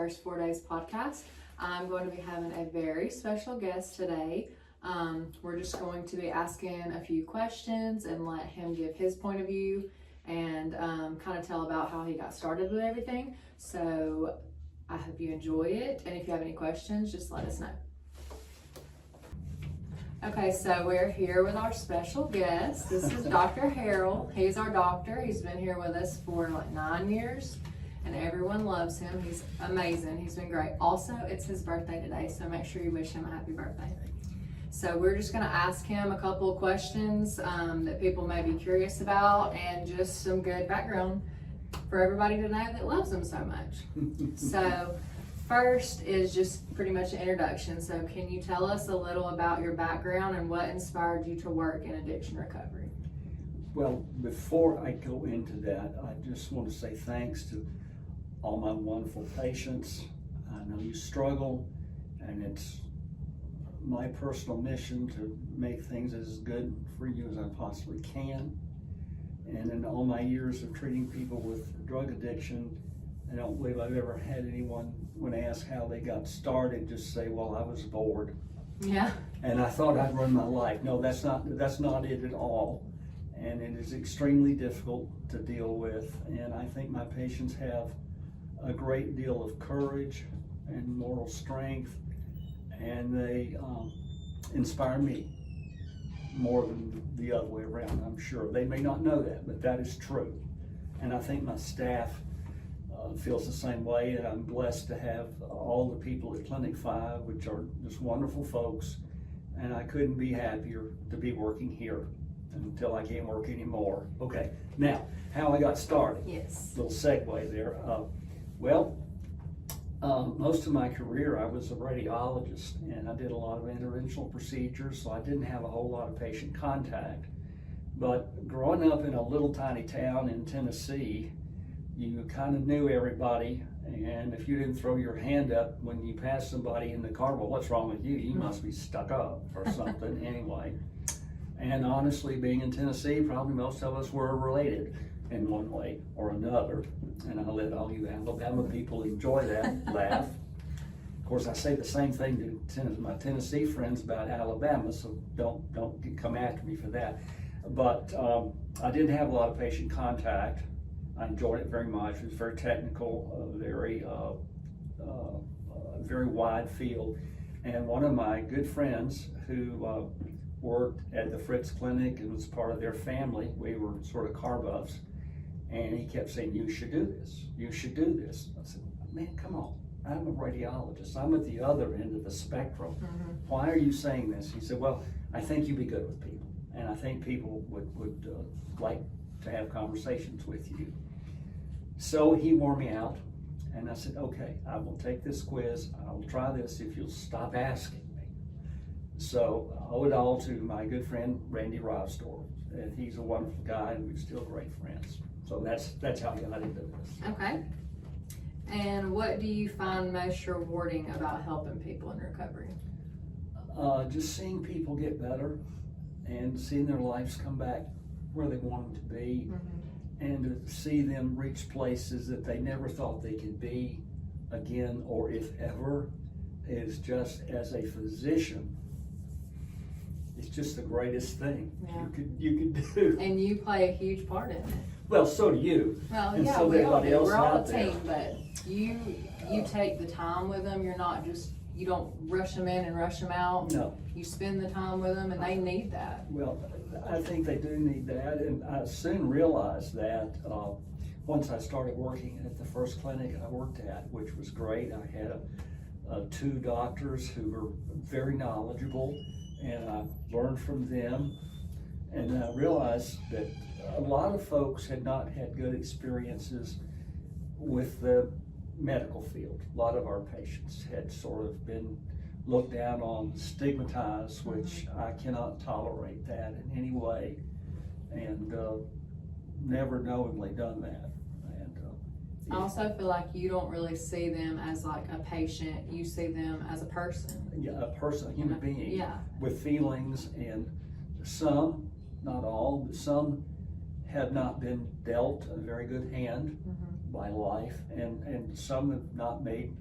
First 4 Days podcast. I'm going to be having a very special guest today. We're just going to be asking a few questions and let him give his point of view and kind of tell about how he got started with everything. So I hope you enjoy it, and if you have any questions, just let us know. Okay, so we're here with our special guest. This is Dr. Harrell. He's our doctor. He's been here with us for like 9 years, and everyone loves him. He's amazing. He's been great. Also, it's his birthday today, so make sure you wish him a happy birthday. So we're just going to ask him a couple of questions that people may be curious about, and just some good background for everybody to know that loves him so much. So first is just pretty much an introduction. So can you tell us a little about your background and what inspired you to work in addiction recovery? Well, before I go into that, I just want to say thanks to all my wonderful patients. I know you struggle, and it's my personal mission to make things as good for you as I possibly can. And in all my years of treating people with drug addiction, I don't believe I've ever had anyone, when asked how they got started, just say, well, I was bored. Yeah. And I thought I'd run my life. No, that's not it at all. And it is extremely difficult to deal with. And I think my patients have a great deal of courage and moral strength, and they inspire me more than the other way around, I'm sure. They may not know that, but that is true. And I think my staff feels the same way, and I'm blessed to have all the people at Clinic 5, which are just wonderful folks, and I couldn't be happier to be working here until I can't work anymore. Okay, now, how I got started. Yes. Little segue there. Most of my career I was a radiologist, and I did a lot of interventional procedures, so I didn't have a whole lot of patient contact. But growing up in a little tiny town in Tennessee, you kind of knew everybody, and if you didn't throw your hand up when you passed somebody in the car, well, what's wrong with you? You must be stuck up or something. Anyway. And honestly, being in Tennessee, probably most of us were related in one way or another. And I'll let all you Alabama people enjoy that laugh. Of course, I say the same thing to my Tennessee friends about Alabama, so don't come after me for that. But I didn't have a lot of patient contact. I enjoyed it very much. It was very technical, very wide field. And one of my good friends who worked at the Fritz Clinic and was part of their family, we were sort of car buffs, and he kept saying, you should do this, you should do this. I said, man, come on, I'm a radiologist, I'm at the other end of the spectrum. Why are you saying this? He said, well, I think you'd be good with people, and I think people would like to have conversations with you. So he wore me out, and I said, okay, I will take this quiz, I'll try this if you'll stop asking me. So I owe it all to my good friend Randy Rostor, and he's a wonderful guy, and we're still great friends. So that's how I got into this. Okay. And what do you find most rewarding about helping people in recovery? Just seeing people get better and seeing their lives come back where they want them to be, and to see them reach places that they never thought they could be again, or if ever, is just, as a physician, it's just the greatest thing you could do. And you play a huge part in it. Well, so do you. Well, and yeah, so we all do. else We're all a out there. team, but you take the time with them. You're not just, you don't rush them in and rush them out. No. You spend the time with them, and they need that. Well, I think they do need that, and I soon realized that once I started working at the first clinic I worked at, which was great. I had 2 doctors who were very knowledgeable, and I learned from them, and I realized that a lot of folks had not had good experiences with the medical field. A lot of our patients had sort of been looked down on, stigmatized, which I cannot tolerate that in any way, and never knowingly done that. And I also feel like you don't really see them as like a patient. You see them as a person. Yeah, a person, a human being, yeah, with feelings, and some, not all, but some have not been dealt a very good hand by life, and some have not made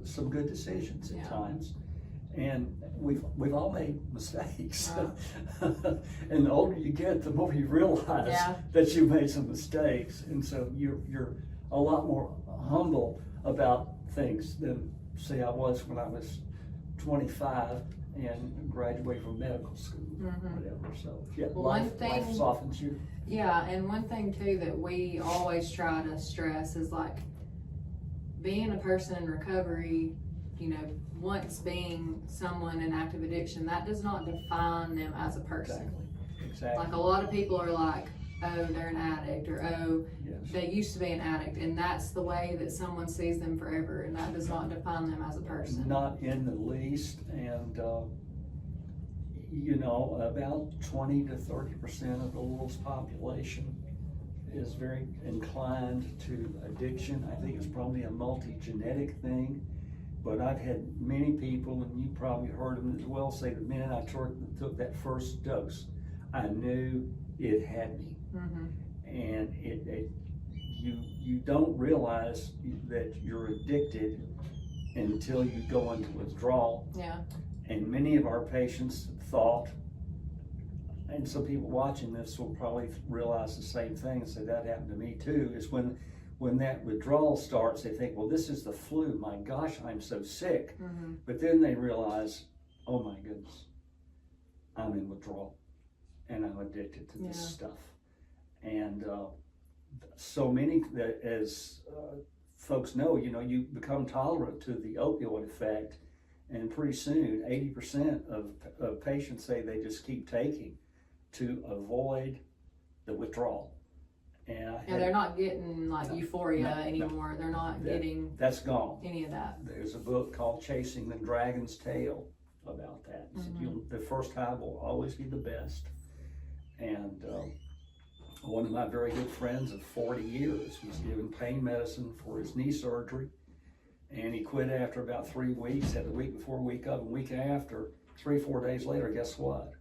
some good decisions at Yeah. times. And we've all made mistakes. Right. And the older you get, the more you realize Yeah. that you made some mistakes. And so you're a lot more humble about things than, say, I was when I was 25 and graduated from medical school, whatever. So yeah, Well, life softens you. Yeah, and one thing too that we always try to stress is like being a person in recovery, you know, once being someone in active addiction, that does not define them as a person. Exactly. Like a lot of people are like, oh, they're an addict, or oh, Yes. they used to be an addict, and that's the way that someone sees them forever, and that does not define them as a person. Not in the least, and you know, about 20 to 30% of the world's population is very inclined to addiction. I think it's probably a multi-genetic thing, but I've had many people, and you probably heard them as well, say the minute I took that first dose, I knew it had me. And you don't realize that you're addicted until you go into withdrawal. Yeah. And many of our patients thought, and some people watching this will probably realize the same thing and say that happened to me too, is when that withdrawal starts, they think, well, this is the flu, my gosh, I'm so sick. But then they realize, oh my goodness, I'm in withdrawal and I'm addicted to this stuff. And so many, as folks know, you know, you become tolerant to the opioid effect, and pretty soon 80% of patients say they just keep taking to avoid the withdrawal. And they're not getting like euphoria anymore. They're not getting that's gone. Any of that. There's a book called Chasing the Dragon's Tail about that. The first high will always be the best. And one of my very good friends of 40 years was given pain medicine for his knee surgery, and he quit after about 3 weeks. Had the week before, week of, and week after. 3 or 4 days later, guess what?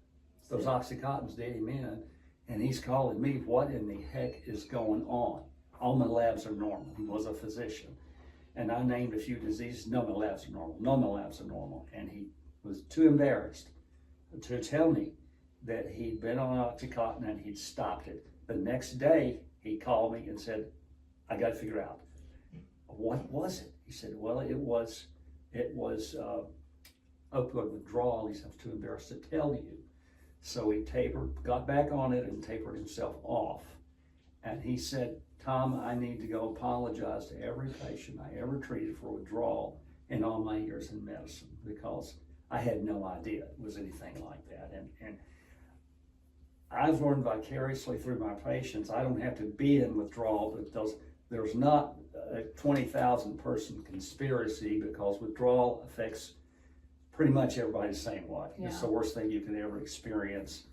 Those Oxycontins did him in, and he's calling me, what in the heck is going on? All my labs are normal. He was a physician. And I named a few diseases. No, my labs are normal. No, my labs are normal. And he was too embarrassed to tell me that he'd been on Oxycontin and he'd stopped it. The next day, he called me and said, I got to figure out, what was it? He said, well, it was opioid withdrawal. He said, I was too embarrassed to tell you. So he got back on it and tapered himself off. And he said, Tom, I need to go apologize to every patient I ever treated for withdrawal in all my years in medicine, because I had no idea it was anything like that. And I've learned vicariously through my patients, I don't have to be in withdrawal, but there's not a 20,000 person conspiracy, because withdrawal affects pretty much everybody the same way. It's the worst thing you can ever experience,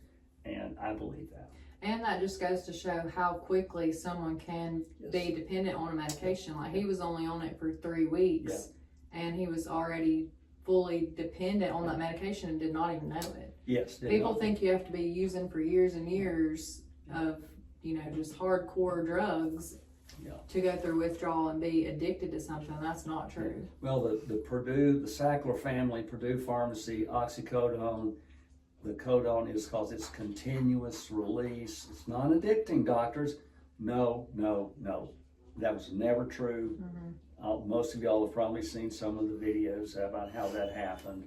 and I believe that. And that just goes to show how quickly someone can be dependent on a medication. Like he was only on it for 3 weeks, and he was already fully dependent on that medication and did not even know it. Yes. People think you have to be using for years and years of, you know, just hardcore drugs to go through withdrawal and be addicted to something. That's not true. Well, the Sackler family, Purdue Pharmacy, oxycodone, the codone is because it's continuous release. It's non-addicting, doctors. No. That was never true. Most of y'all have probably seen some of the videos about how that happened.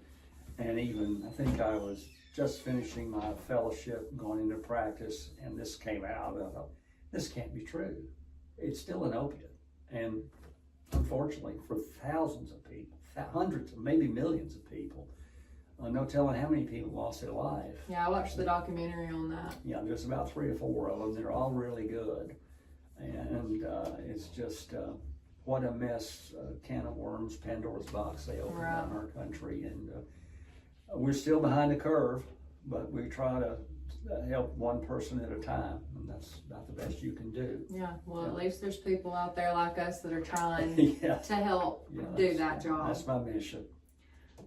And even, I think I was just finishing my fellowship, going into practice, and this came out. I thought, this can't be true. It's still an opiate. And unfortunately, for thousands of people, hundreds, maybe millions of people, no telling how many people lost their life. Yeah, I watched the documentary on that. Yeah, there's about 3 or 4 of them. They're all really good. And it's just, what a mess, can of worms, Pandora's box they opened in our country. And we're still behind the curve, but we try to help one person at a time, and that's about the best you can do. Yeah, well, at least there's people out there like us that are trying to help do that job. That's my mission.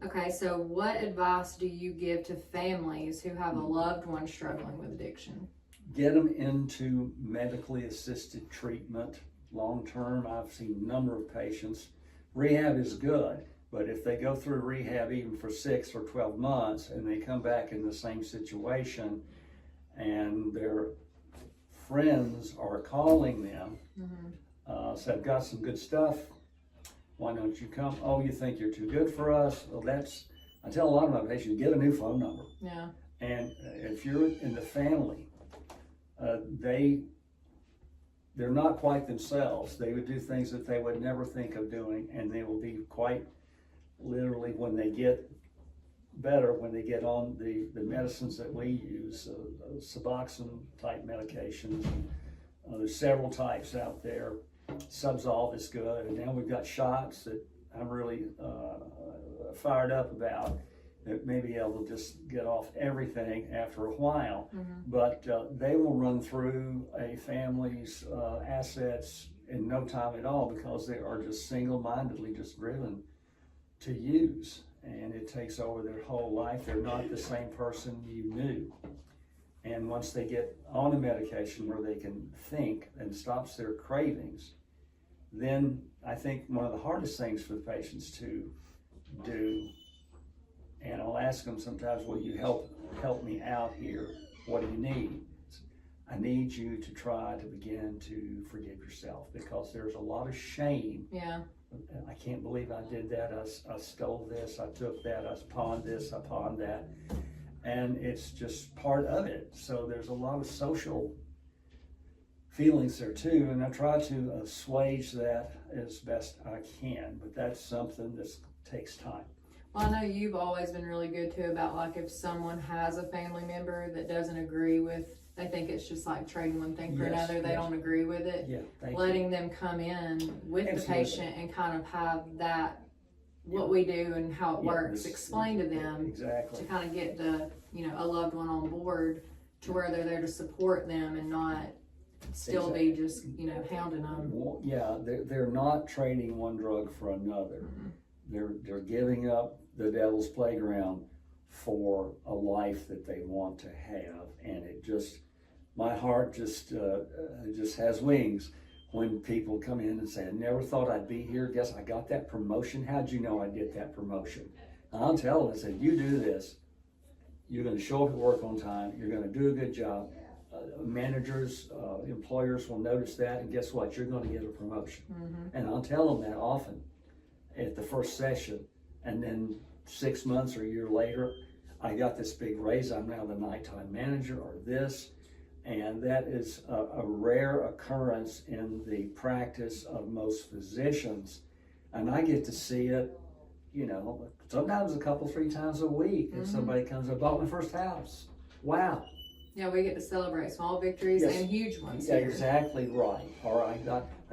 Okay, so what advice do you give to families who have a loved one struggling with addiction? Get them into medically assisted treatment long term. I've seen a number of patients rehab is good, but if they go through rehab even for 6 or 12 months and they come back in the same situation and their friends are calling them, say, I've got some good stuff, why don't you come? Oh, you think you're too good for us? Well, I tell a lot of my patients, get a new phone number. Yeah. And if you're in the family, they're not quite themselves. They would do things that they would never think of doing, and they will be quite literally, when they get better, when they get on the medicines that we use, Suboxone type medications. There's several types out there. Subzol is good, and now we've got shots that I'm really fired up about, that maybe able to just get off everything after a while. But they will run through a family's assets in no time at all, because they are just single-mindedly just driven to use, and it takes over their whole life. They're not the same person you knew. And once they get on a medication where they can think and stops their cravings, then I think one of the hardest things for the patients to do, and I'll ask them sometimes, will you help me out here? What do you need? I need you to try to begin to forgive yourself, because there's a lot of shame. Yeah. I can't believe I did that. I stole this, I took that, I pawned this, I pawned that. And it's just part of it. So there's a lot of social feelings there too, and I try to assuage that as best I can, but that's something that takes time. Well, I know you've always been really good too about, like, if someone has a family member that doesn't agree with, they think it's just like trading one thing for another, they don't agree with it, letting them come in with the patient and kind of have that, what we do and how it works, explain to them to kind of get the, a loved one on board, to where they're there to support them and not still be just, hounding them. Well, yeah, they're not trading one drug for another. They're giving up the devil's playground for a life that they want to have, and it just, my heart just has wings when people come in and say, I never thought I'd be here. Guess I got that promotion. How'd you know I did that promotion? And I'll tell them, I said, you do this, you're going to show up at work on time, you're going to do a good job. Managers, employers will notice that, and guess what? You're going to get a promotion. And I'll tell them that often at the first session, and then 6 months or a year later, I got this big raise, I'm now the nighttime manager, or this. And that is a rare occurrence in the practice of most physicians. And I get to see it, sometimes a couple, 3 times a week. If somebody comes, I bought my first house. Wow. Yeah, we get to celebrate small victories and huge ones. Yeah, exactly right. Or I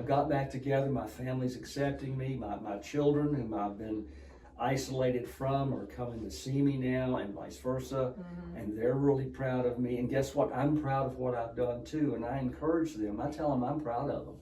got back together, my family's accepting me, my children whom I've been isolated from are coming to see me now, and vice versa, and they're really proud of me. And guess what? I'm proud of what I've done too, and I encourage them. I tell them I'm proud of them.